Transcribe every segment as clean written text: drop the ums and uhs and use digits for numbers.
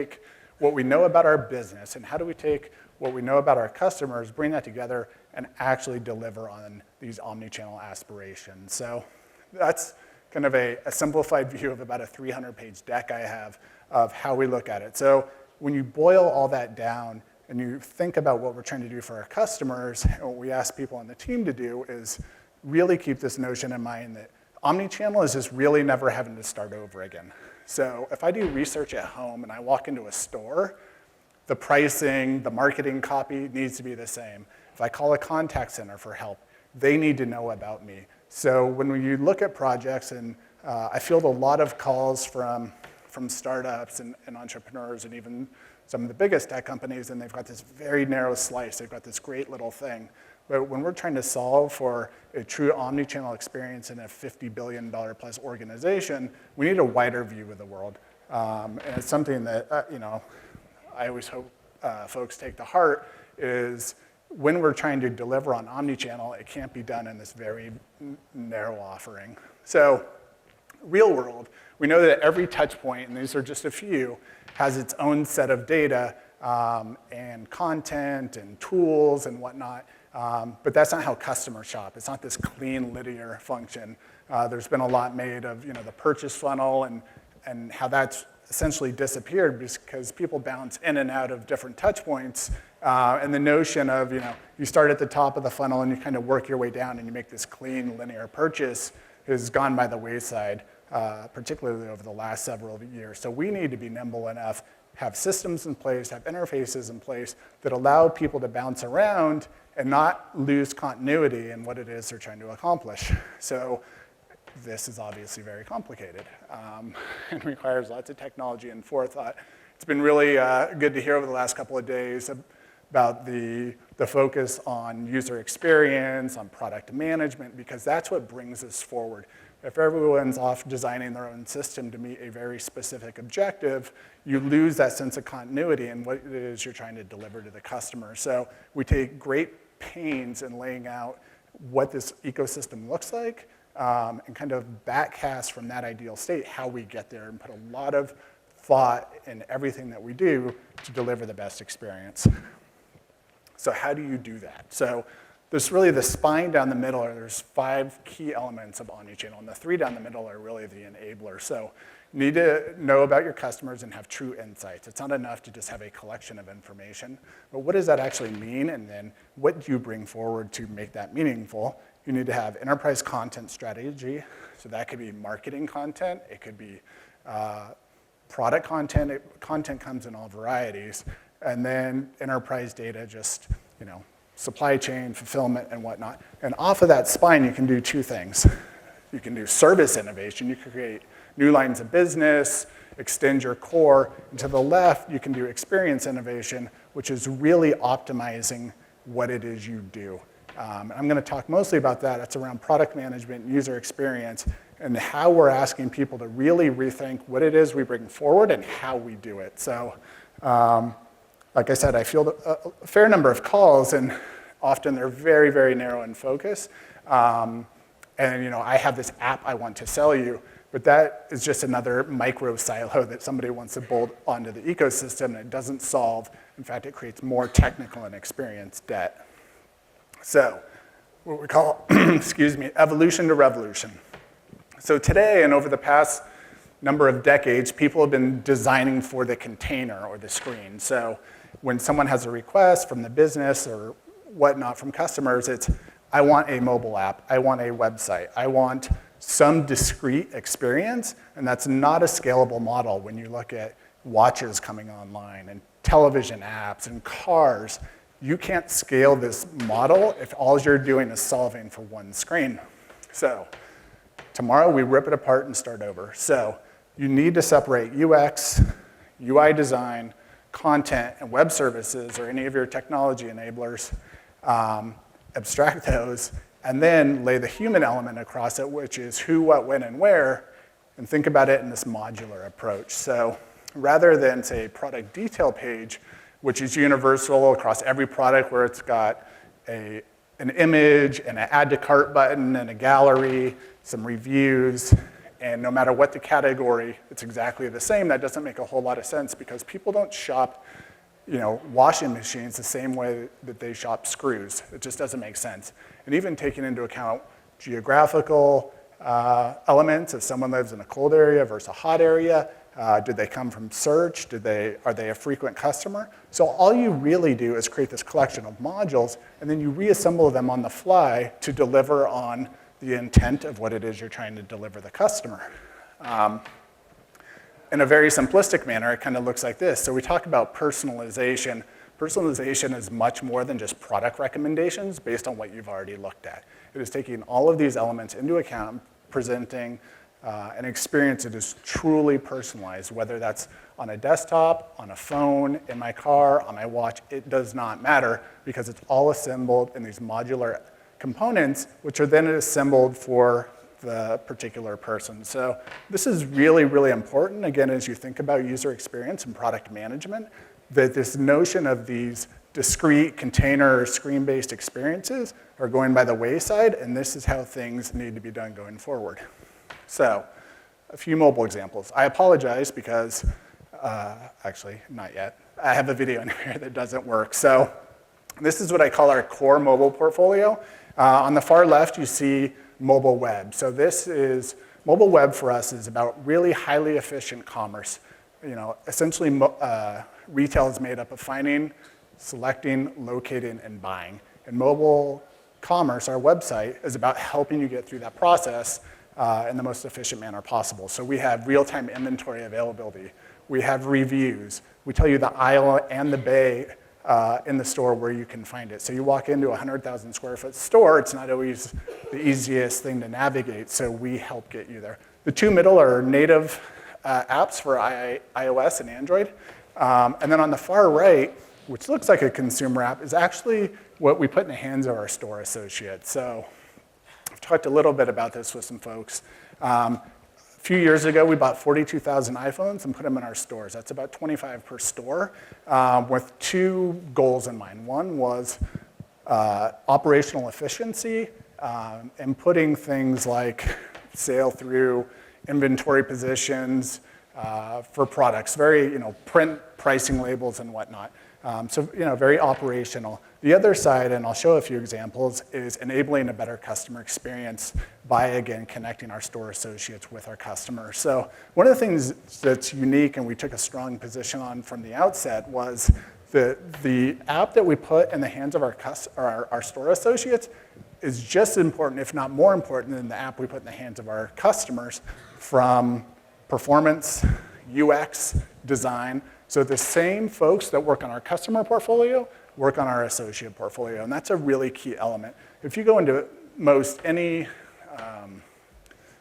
take what we know about our business and how do we take what we know about our customers, bring that together, and actually deliver on these omni-channel aspirations. So that's kind of a simplified view of about a 300-page deck I have of how we look at it. So when you boil all that down and you think about what we're trying to do for our customers, and what we ask people on the team to do is really keep this notion in mind that omni-channel is just really never having to start over again. So if I do research at home and I walk into a store, the pricing, the marketing copy needs to be the same. If I call a contact center for help, they need to know about me. So when you look at projects, and I field a lot of calls from startups and entrepreneurs and even some of the biggest tech companies, and they've got this very narrow slice. They've got this great little thing. But when we're trying to solve for a true omni-channel experience in a $50 billion plus organization, we need a wider view of the world. And it's something that I always hope folks take to heart is when we're trying to deliver on omni-channel, it can't be done in this very narrow offering. So real world, we know that every touch point, and these are just a few, has its own set of data and content and tools and whatnot. But that's not how customers shop. It's not this clean, linear function. There's been a lot made of the purchase funnel and how that's essentially disappeared because people bounce in and out of different touch points. And the notion of you start at the top of the funnel and you kind of work your way down and you make this clean, linear purchase has gone by the wayside, particularly over the last several years. So we need to be nimble enough, have systems in place, have interfaces in place that allow people to bounce around and not lose continuity in what it is they're trying to accomplish. So this is obviously very complicated and requires lots of technology and forethought. It's been really good to hear over the last couple of days about the focus on user experience, on product management, because that's what brings us forward. If everyone's off designing their own system to meet a very specific objective, you lose that sense of continuity in what it is you're trying to deliver to the customer. So we take great pains in laying out what this ecosystem looks like and kind of backcast from that ideal state how we get there and put a lot of thought in everything that we do to deliver the best experience. So how do you do that? So there's really the spine down the middle, or there's 5 key elements of omnichannel, and the 3 down the middle are really the enabler. So you need to know about your customers and have true insights. It's not enough to just have a collection of information, but what does that actually mean, and then what do you bring forward to make that meaningful? You need to have enterprise content strategy, so that could be marketing content, it could be product content. Content comes in all varieties, and then enterprise data, just supply chain, fulfillment, and whatnot. And off of that spine, you can do 2 things. You can do service innovation. You can create new lines of business, extend your core. And to the left, you can do experience innovation, which is really optimizing what it is you do. I'm going to talk mostly about that. It's around product management, user experience, and how we're asking people to really rethink what it is we bring forward and how we do it. So, like I said, I field a fair number of calls, and often they're very, very narrow in focus. And I have this app I want to sell you, but that is just another micro silo that somebody wants to bolt onto the ecosystem, and it doesn't solve. In fact, it creates more technical and experience debt. So, what we call, evolution to revolution. So today, and over the past number of decades, people have been designing for the container or the screen. So when someone has a request from the business or whatnot from customers, it's, I want a mobile app, I want a website, I want some discrete experience, and that's not a scalable model when you look at watches coming online and television apps and cars. You can't scale this model if all you're doing is solving for one screen. So tomorrow we rip it apart and start over. So you need to separate UX, UI design, content, and web services, or any of your technology enablers, abstract those, and then lay the human element across it, which is who, what, when, and where, and think about it in this modular approach. So rather than, say, a product detail page, which is universal across every product where it's got an image and an add to cart button and a gallery, some reviews, And no matter what the category, it's exactly the same. That doesn't make a whole lot of sense because people don't shop washing machines the same way that they shop screws. It just doesn't make sense. And even taking into account geographical elements, if someone lives in a cold area versus a hot area, did they come from search? Are they a frequent customer? So all you really do is create this collection of modules, and then you reassemble them on the fly to deliver on the intent of what it is you're trying to deliver the customer. In a very simplistic manner, it kind of looks like this. So we talk about personalization. Personalization is much more than just product recommendations based on what you've already looked at. It is taking all of these elements into account, presenting an experience that is truly personalized, whether that's on a desktop, on a phone, in my car, on my watch. It does not matter because it's all assembled in these modular components, which are then assembled for the particular person. So this is really, really important, again, as you think about user experience and product management, that this notion of these discrete container or screen-based experiences are going by the wayside, and this is how things need to be done going forward. So a few mobile examples. I apologize because, actually, not yet. I have a video in here that doesn't work. So this is what I call our core mobile portfolio. On the far left, you see mobile web. So mobile web for us is about really highly efficient commerce. Essentially retail is made up of finding, selecting, locating, and buying. And mobile commerce, our website, is about helping you get through that process in the most efficient manner possible. So we have real-time inventory availability. We have reviews. We tell you the aisle and the bay in the store where you can find it. So you walk into a 100,000 square foot store, it's not always the easiest thing to navigate, so we help get you there. The two middle are native apps for iOS and Android. And then on the far right, which looks like a consumer app, is actually what we put in the hands of our store associates. So I've talked a little bit about this with some folks. A few years ago, we bought 42,000 iPhones and put them in our stores. That's about 25 per store, with two goals in mind. One was operational efficiency and putting things like sale through, inventory positions for products, very print pricing labels and whatnot. So very operational. The other side, and I'll show a few examples, is enabling a better customer experience by, again, connecting our store associates with our customers. So one of the things that's unique and we took a strong position on from the outset was the app that we put in the hands of our store associates is just as important, if not more important, than the app we put in the hands of our customers, from performance, UX, design. So the same folks that work on our customer portfolio work on our associate portfolio, and that's a really key element. If you go into most any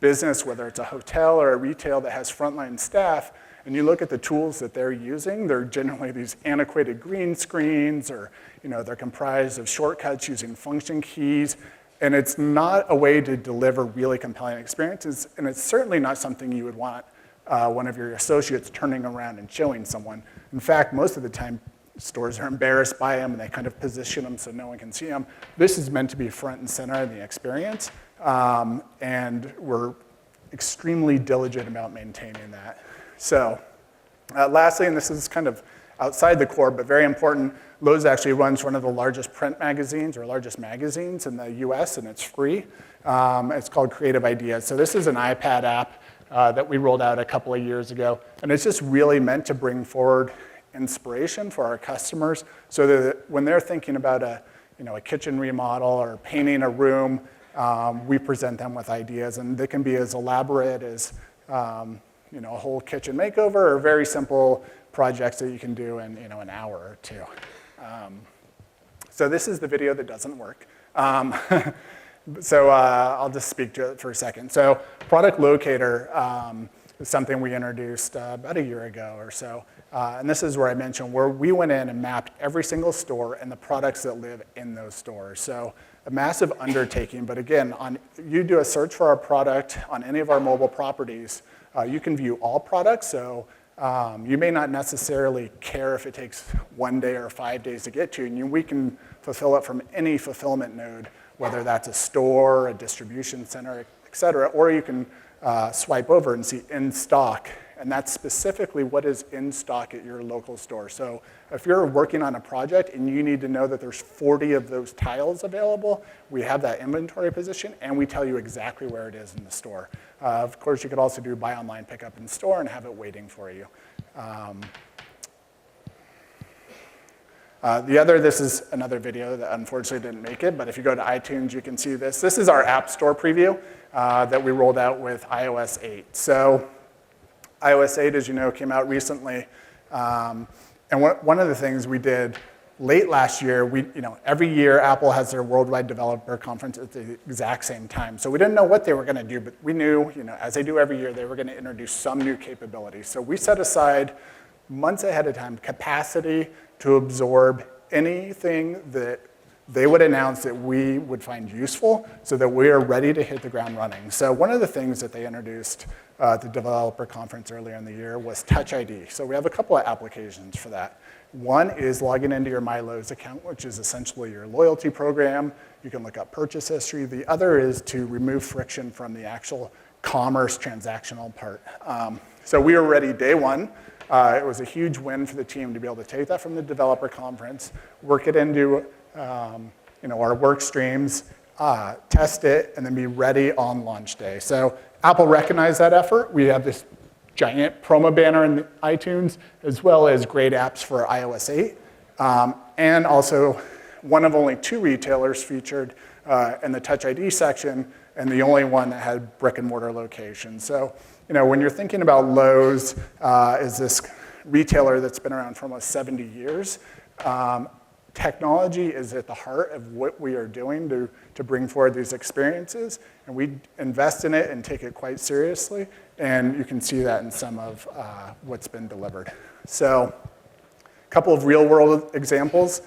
business, whether it's a hotel or a retail that has frontline staff, and you look at the tools that they're using, they're generally these antiquated green screens, or they're comprised of shortcuts using function keys, and it's not a way to deliver really compelling experiences, and it's certainly not something you would want one of your associates turning around and showing someone. In fact, most of the time, stores are embarrassed by them, and they kind of position them so no one can see them. This is meant to be front and center in the experience, and we're extremely diligent about maintaining that. So lastly, and this is kind of outside the core, but very important, Lowe's actually runs one of the largest print magazines, or largest magazines in the US, and it's free. It's called Creative Ideas. So this is an iPad app that we rolled out a couple of years ago, and it's just really meant to bring forward inspiration for our customers, so that when they're thinking about a kitchen remodel or painting a room, we present them with ideas, and they can be as elaborate as a whole kitchen makeover, or very simple projects that you can do in an hour or two. So this is the video that doesn't work. So I'll just speak to it for a second. So Product Locator is something we introduced about a year ago or so. And this is where I mentioned where we went in and mapped every single store and the products that live in those stores. So a massive undertaking, but again, you do a search for our product on any of our mobile properties, you can view all products. So you may not necessarily care if it takes 1 day or 5 days to get to, and we can fulfill it from any fulfillment node, whether that's a store, a distribution center, et cetera, or you can swipe over and see in stock. And that's specifically what is in stock at your local store. So if you're working on a project and you need to know that there's 40 of those tiles available, we have that inventory position and we tell you exactly where it is in the store. Of course, you could also do buy online, pick up in store and have it waiting for you. This is another video that unfortunately didn't make it, but if you go to iTunes, you can see this. This is our App Store preview that we rolled out with iOS 8. So iOS 8, as you know, came out recently. And one of the things we did late last year, every year Apple has their Worldwide Developer Conference at the exact same time. So we didn't know what they were going to do, but we knew, as they do every year, they were going to introduce some new capabilities. So we set aside months ahead of time capacity to absorb anything that they would announce that we would find useful so that we are ready to hit the ground running. So one of the things that they introduced at the developer conference earlier in the year was Touch ID. So we have a couple of applications for that. One is logging into your MyLowe's account, which is essentially your loyalty program. You can look up purchase history. The other is to remove friction from the actual commerce transactional part. So we were ready day one. It was a huge win for the team to be able to take that from the developer conference, work it into our work streams, test it, and then be ready on launch day. So Apple recognized that effort. We have this giant promo banner in iTunes, as well as great apps for iOS 8. And also one of only 2 retailers featured in the Touch ID section, and the only one that had brick and mortar locations. So when you're thinking about Lowe's is this retailer that's been around for almost 70 years, technology is at the heart of what we are doing to bring forward these experiences, and we invest in it and take it quite seriously, and you can see that in some of what's been delivered. So a couple of real-world examples.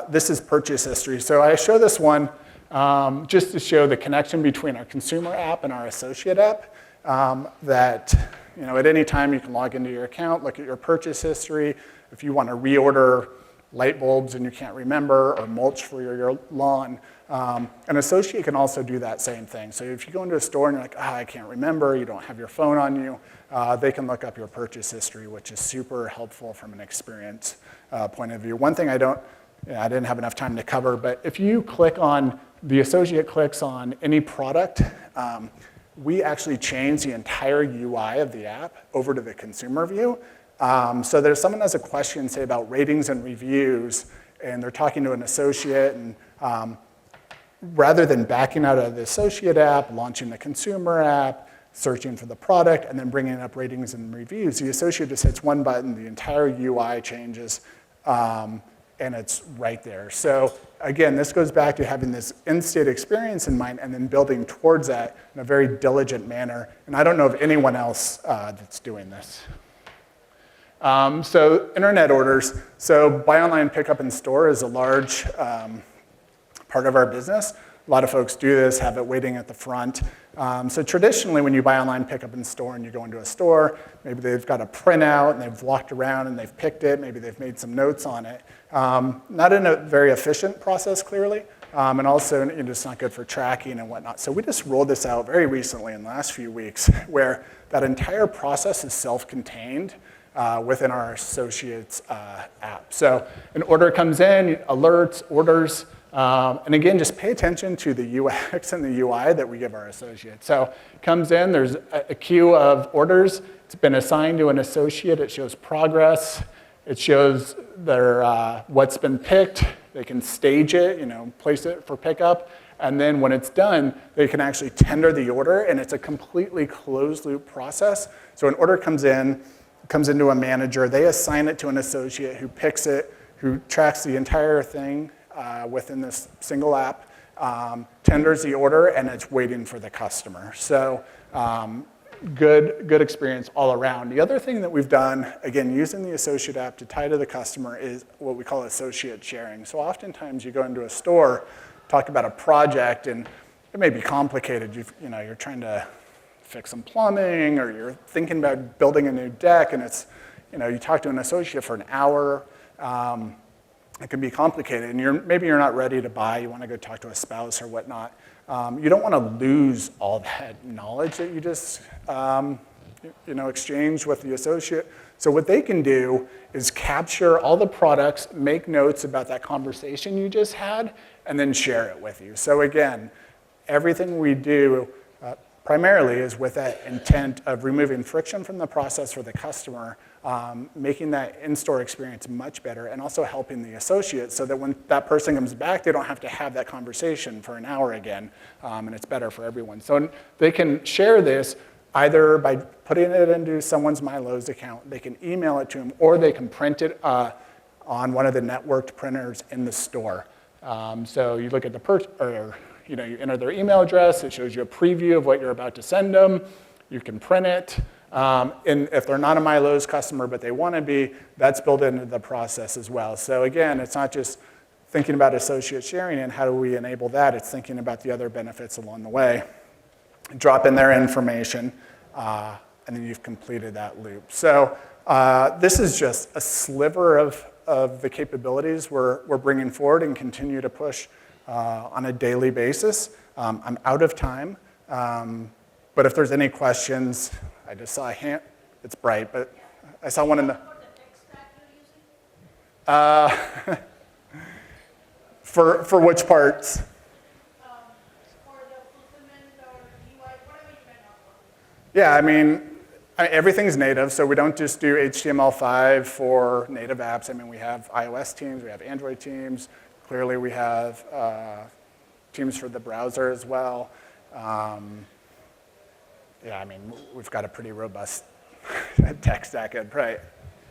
This is purchase history. So I show this one just to show the connection between our consumer app and our associate app, that at any time you can log into your account, look at your purchase history. If you want to reorder light bulbs and you can't remember, or mulch for your lawn, an associate can also do that same thing. So if you go into a store and you're like, I can't remember, you don't have your phone on you, they can look up your purchase history, which is super helpful from an experience point of view. One thing I didn't have enough time to cover, but if you click on, the associate clicks on any product, we actually change the entire UI of the app over to the consumer view. So there's someone has a question, say, about ratings and reviews, and they're talking to an associate, and rather than backing out of the associate app, launching the consumer app, searching for the product, and then bringing up ratings and reviews, the associate just hits one button, the entire UI changes, and it's right there. So again, this goes back to having this in-state experience in mind and then building towards that in a very diligent manner. And I don't know of anyone else that's doing this. So internet orders. So buy online, pick up in store is a large part of our business. A lot of folks do this, have it waiting at the front. So traditionally, when you buy online, pick up in store, and you go into a store, maybe they've got a printout, and they've walked around, and they've picked it. Maybe they've made some notes on it. Not in a very efficient process, clearly, and also it's not good for tracking and whatnot. So we just rolled this out very recently in the last few weeks, where that entire process is self-contained within our associates app. So an order comes in, alerts, orders. And again, just pay attention to the UX and the UI that we give our associates. So it comes in, there's a queue of orders. It's been assigned to an associate. It shows progress. It shows their what's been picked. They can stage it, place it for pickup. And then when it's done, they can actually tender the order, and it's a completely closed loop process. So an order comes into a manager. They assign it to an associate who picks it, who tracks the entire thing within this single app, tenders the order, and it's waiting for the customer. So good experience all around. The other thing that we've done, again, using the associate app to tie to the customer, is what we call associate sharing. So oftentimes you go into a store, talk about a project, and it may be complicated. You're trying to fix some plumbing, or you're thinking about building a new deck, and it's, you talk to an associate for an hour, it can be complicated, and maybe you're not ready to buy, you want to go talk to a spouse or whatnot. You don't want to lose all that knowledge that you just exchange with the associate. So what they can do is capture all the products, make notes about that conversation you just had, and then share it with you. So again, everything we do primarily is with that intent of removing friction from the process for the customer, making that in-store experience much better, and also helping the associate so that when that person comes back, they don't have to have that conversation for an hour again, and it's better for everyone. So they can share this either by putting it into someone's MyLowe's account, they can email it to them, or they can print it on one of the networked printers in the store. So you look at you enter their email address, it shows you a preview of what you're about to send them, you can print it, and if they're not a MyLowe's customer but they want to be, that's built into the process as well. So again, it's not just thinking about associate sharing and how do we enable that, it's thinking about the other benefits along the way. Drop in their information, and then you've completed that loop. So this is just a sliver of the capabilities we're bringing forward and continue to push on a daily basis. I'm out of time, but if there's any questions, I just saw a hand. It's bright, but I saw one in the. For which parts? Yeah, I mean, everything's native, so we don't just do HTML5 for native apps. I mean, we have iOS teams, we have Android teams. Clearly, we have teams for the browser as well. Yeah, I mean, we've got a pretty robust tech stack. I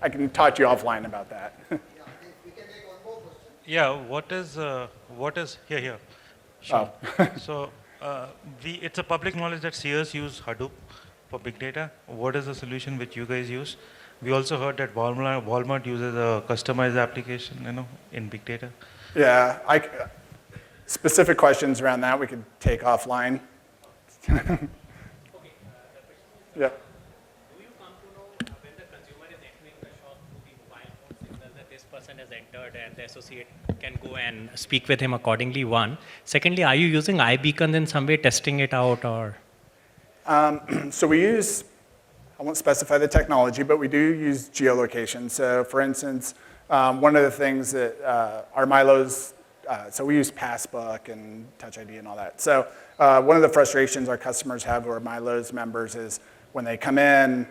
can talk to you offline about that. Yeah, we can take one more question. Yeah, what is here? Sure. Oh. So it's a public knowledge that Sears use Hadoop for big data. What is the solution which you guys use? We also heard that Walmart uses a customized application, in big data. Yeah, specific questions around that we could take offline. Yeah. Do you come to know when the consumer is entering the shop through the mobile phone signal that this person has entered and the associate can go and speak with him accordingly, one. Secondly, are you using iBeacon in some way, testing it out or? So we use, I won't specify the technology, but we do use geolocation. So for instance, one of the things that our MyLowe's, so we use Passbook and Touch ID and all that. So one of the frustrations our customers have who are MyLowe's members is when they come in,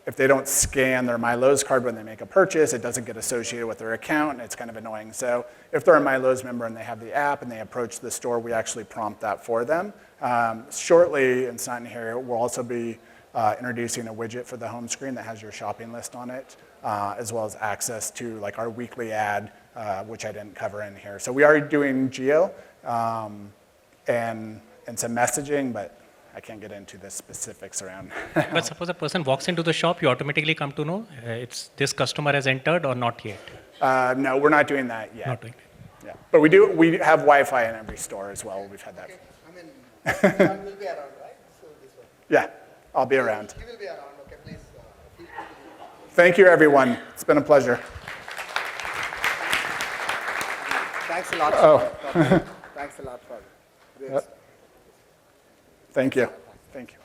if they don't scan their MyLowe's card when they make a purchase, it doesn't get associated with their account, and it's kind of annoying. So if they're a MyLowe's member and they have the app and they approach the store, we actually prompt that for them. Shortly, and it's not in here, we'll also be introducing a widget for the home screen that has your shopping list on it, as well as access to like our weekly ad, which I didn't cover in here. So we are doing geo and some messaging, but I can't get into the specifics around. But suppose a person walks into the shop, you automatically come to know it's this customer has entered or not yet? No, we're not doing that yet. Not doing it. Yeah, but we have Wi-Fi in every store as well. We've had that. Okay. I mean, Sean will be around, right? So this one. Yeah, I'll be around. He will be around. Okay, please. Feel free to- Thank you, everyone. It's been a pleasure. Thanks a lot. Oh. Thanks a lot for this. Yep. Thank you. Thank you.